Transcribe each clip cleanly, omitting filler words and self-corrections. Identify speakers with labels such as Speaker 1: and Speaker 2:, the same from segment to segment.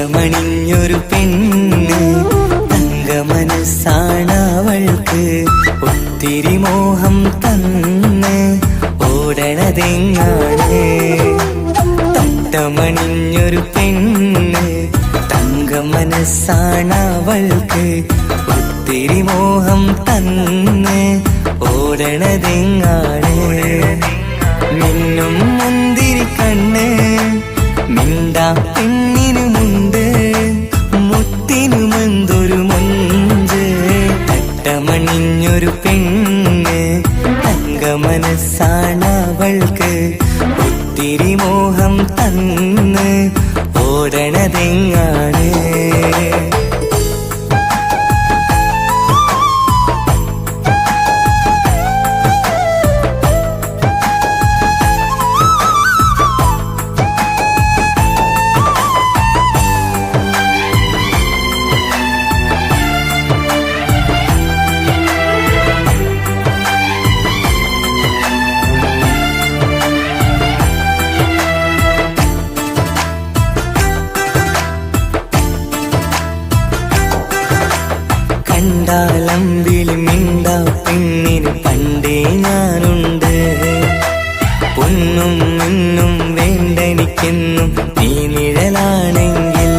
Speaker 1: തട്ടമണിഞ്ഞൊരു പെണ്ണ് തങ്ക മനസ്സാണവൾക്ക്. ഒത്തിരി മോഹം തന്ന് ഓടണതെങ്ങാണ്. തട്ടമണിഞ്ഞൊരു പെണ്ണ് തങ്ക മനസ്സാണവൾക്ക്. ഒത്തിരി മോഹം തന്ന് ഓടണതെങ്ങാണ്. മിന്നും മുന്തിരി കണ്ണ് മിണ്ടാ പെണ്ണിനുമുണ്ട്. മുത്തിനുമെന്തൊരു മൊഞ്ച്. തട്ടമണിഞ്ഞൊരു പെണ്ണ് തങ്ക മനസ്സാണവൾക്ക്. ഒത്തിരി മോഹം തന്ന് ഓടണതെങ്ങാണ്. കണ്ടാലമ്പിളി മിണ്ടാ പെണ്ണിന് പണ്ടേ ഞാനുണ്ട്. പൊന്നും മിന്നും വേണ്ടെനിക്കെന്നും നീ നിഴലാണെങ്കിൽ.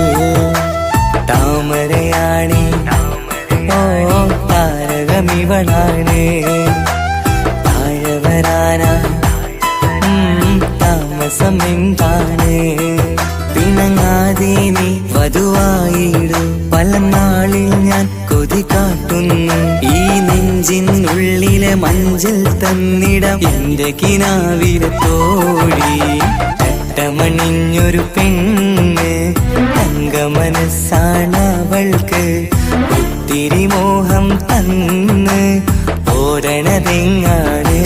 Speaker 1: താമരയാണേ ഓ താരകമിവളാണ്. താഴെ വരാനാ താമസം എന്താണ്. പിണങ്ങാതെ നീ വധുവായിടൂ. പല നാളിൽ ഞാൻ കൊതി കാട്ടുന്നു. ഈ നെഞ്ചിനുള്ളിലെ മഞ്ചൽ തന്നിടം എന്റെ കിനാവിലെ തോഴി. തട്ടമണിഞ്ഞൊരു പെണ്ണ് തങ്ക മനസ്സാണവൾക്ക്. ഒത്തിരി മോഹം തന്ന് ഓടണതെങ്ങാണ്.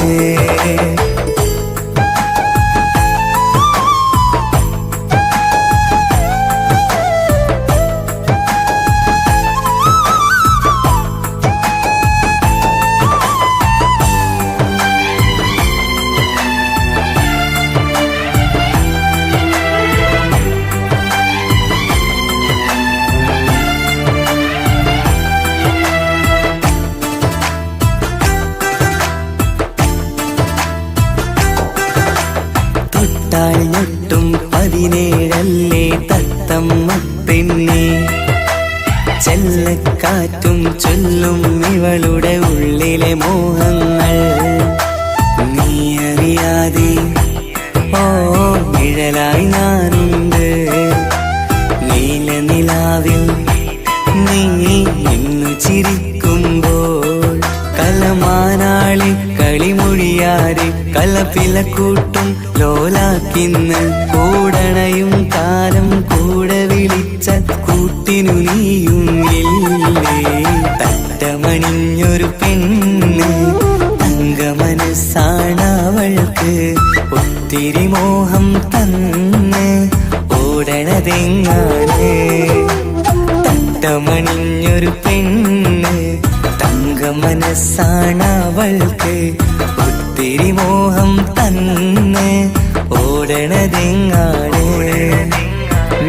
Speaker 1: ൊട്ടും 17 തത്തമ്മ പെണ്ണെ. ചെല്ലക്കാറ്റും ചൊല്ലും ഇവളുടെ ഉള്ളിലെ മോഹങ്ങൾ. നീ അറിയാതെ ഓ നിഴലായി ഞാനുണ്ട്. നീലനിലാവിൽ നീ ഇന്നു ചിരിക്കുമ്പോൾ. കലമാനാളി കളിമൊഴിയാതെ കലപ്പിലക്കൂട്ടും ലോലാക്കിന്ന്. കൂടണയും കാലം കൂടെ വിളിച്ച കൂട്ടിനു നീയും ഇല്ലേ. തട്ടമണിഞ്ഞൊരു പെണ്ണ് തങ്ക മനസ്സാണവൾക്ക്. ഒത്തിരി മോഹം തന്ന് ഓടണതെങ്ങാണ്. തട്ടമണിഞ്ഞൊരു പെണ്ണ് തങ്ക മനസ്സാണവൾക്ക്. ഒത്തിരി മോഹം തന്ന് ഓടണതെങ്ങാണ്.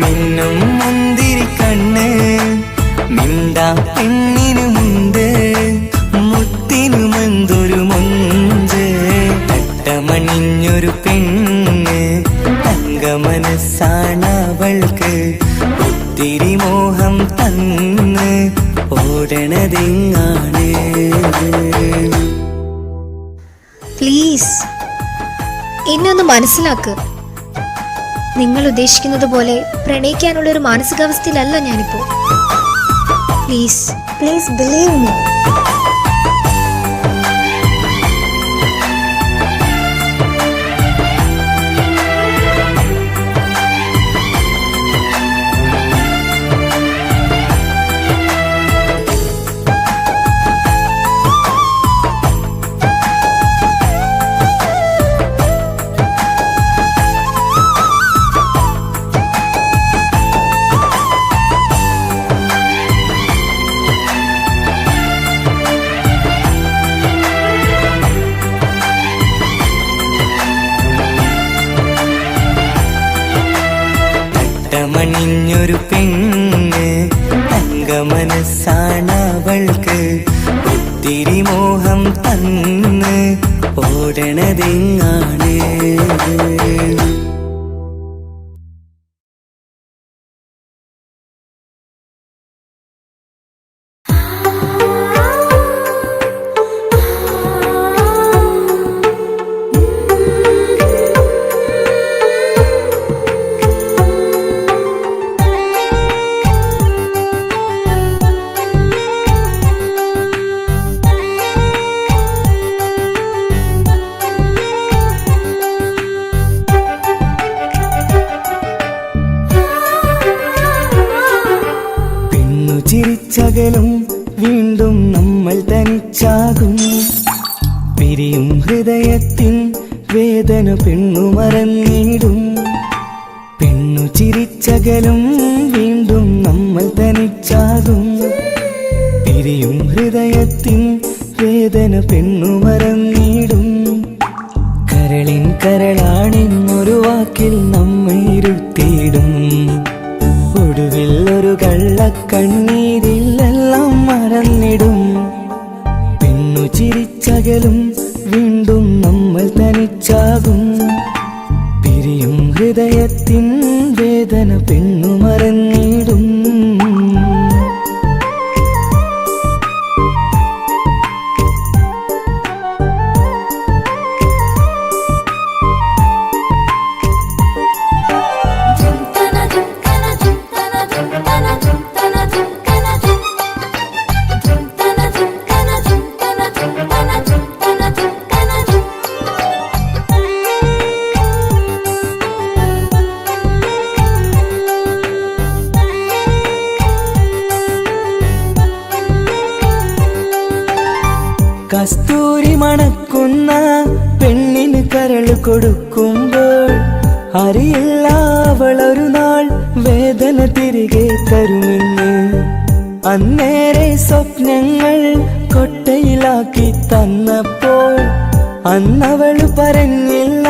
Speaker 1: മിന്നും മുന്തിരി കണ്ണ് മിണ്ടാ പെണ്ണിനുമുണ്ട്. മുത്തിനുമെന്തൊരു മൊഞ്ച്. തട്ടമണിഞ്ഞൊരു പെണ്ണ് തങ്ക മനസ്സാണവൾക്ക്. ഒത്തിരി മോഹം തന്ന് ഓടണതെങ്ങാണ്.
Speaker 2: പ്ലീസ് എന്നെ ഒന്ന് മനസ്സിലാക്ക്. നിങ്ങൾ ഉദ്ദേശിക്കുന്നത് പോലെ പ്രണയിക്കാനുള്ള ഒരു മാനസികാവസ്ഥയിലല്ല ഞാനിപ്പോ. Please please believe me.
Speaker 1: അണിഞ്ഞൊരു പെണ്ണ് തങ്ക മനസ്സാണവൾക്ക് ഒത്തിരി മോഹം തന്ന് ഓടണതെങ്ങാണ്. ചിരിച്ചകലും വീണ്ടും നമ്മൾ തനിച്ചാകും. പിരിയും ഹൃദയത്തിൻ വേദന പെണ്ണു മറന്നിടും. പെണ്ണു ചിരിച്ചകലും വീണ്ടും നമ്മൾ തനിച്ചാകും. പിരിയും ഹൃദയത്തിൻ വേദന പെണ്ണു മറന്നിടും. കരളിൻ കരളാണെന്നൊരു വാക്കിൽ നമ്മൾ ഇരുത്തിയിടും. ഒടുവിൽ ഒരു കള്ളക്കണ്ണീരിലെല്ലാം മറന്നിടും. പെണ്ണു ചിരിച്ചകലും വീണ്ടും നമ്മൾ തനിച്ചാകും. പിരിയും ഹൃദയത്തിൻ വേദന പെണ്ണു മറന്നിടും. കസ്തൂരി മണക്കുന്ന പെണ്ണിന് കരള് കൊടുക്കുമ്പോൾ അറിയില്ല അവളൊരു നാൾ വേദന തിരികെ തരുമെന്ന്. അന്നേരെ സ്വപ്നങ്ങൾ കൊട്ടയിലാക്കി തന്നപ്പോൾ അന്നവള് പറഞ്ഞില്ല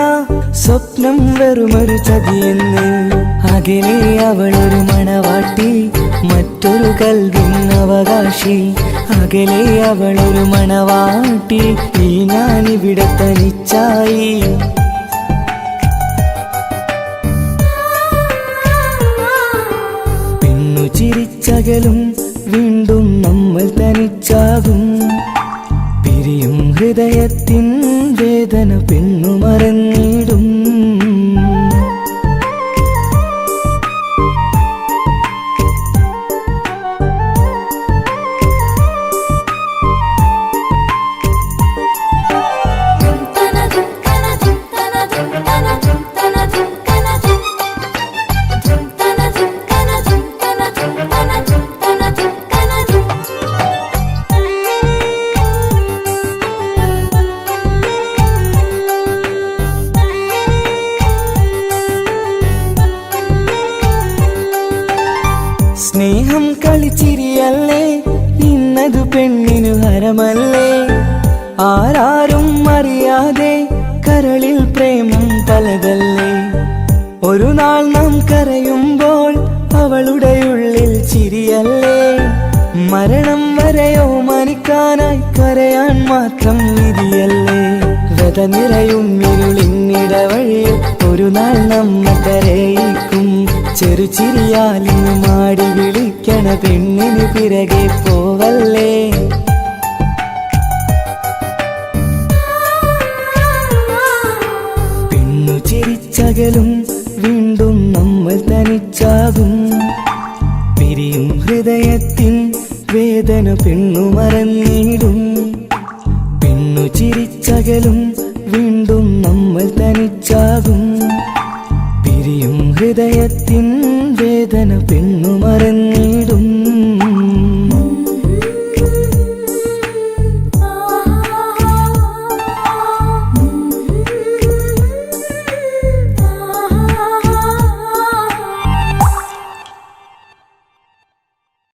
Speaker 1: സ്വപ്നം വെറുമൊരു ചതിയെന്ന്. അകലെ അവളൊരു മണവാട്ടി, മറ്റൊരു കൽവിൻ അവകാശി. അകലെ അവളൊരു മണവാട്ടി, ഈ ഞാനിവിടെ തനിച്ചായി. പെണ്ണു ചിരിച്ചകലും വീണ്ടും നമ്മൾ തനിച്ചാകും. പിരിയും ഹൃദയത്തിൻ വേദന പെണ്ണു മറന്നിടും. സ്നേഹം കളിച്ചിരിയല്ലേ, ഇന്നതു പെണ്ണിനു ഹരമല്ലേ. ആരാരും അറിയാതെ കരളിൽ പ്രേമം പലതല്ലേ. ഒരു നാൾ നാം കരയുമ്പോൾ അവളുടെ ഉള്ളിൽ ചിരിയല്ലേ. മരണം വരെയോ മനിക്കാനായി കരയാൻ മാത്രം വിധിയല്ലേ. വ്യത നിറയും ഇരുളിന്നിടവഴിയിൽ ഒരു നാൾ നമ്മ കരയിക്കും. ചെറുചിരിയാലിന് മാടി വിളിക്കണ പെണ്ണിന് പിറകെ പോവല്ലേ. പെണ്ണു ചിരിച്ചകലും വീണ്ടും നമ്മൾ തനിച്ചാകും. പിരിയും ഹൃദയത്തിൻ വേദന പെണ്ണു മറന്നിടും. പെണ്ണു ചിരിച്ചകലും വീണ്ടും നമ്മൾ തനിച്ചാകും. പിരിയും ഹൃദയത്തിൻ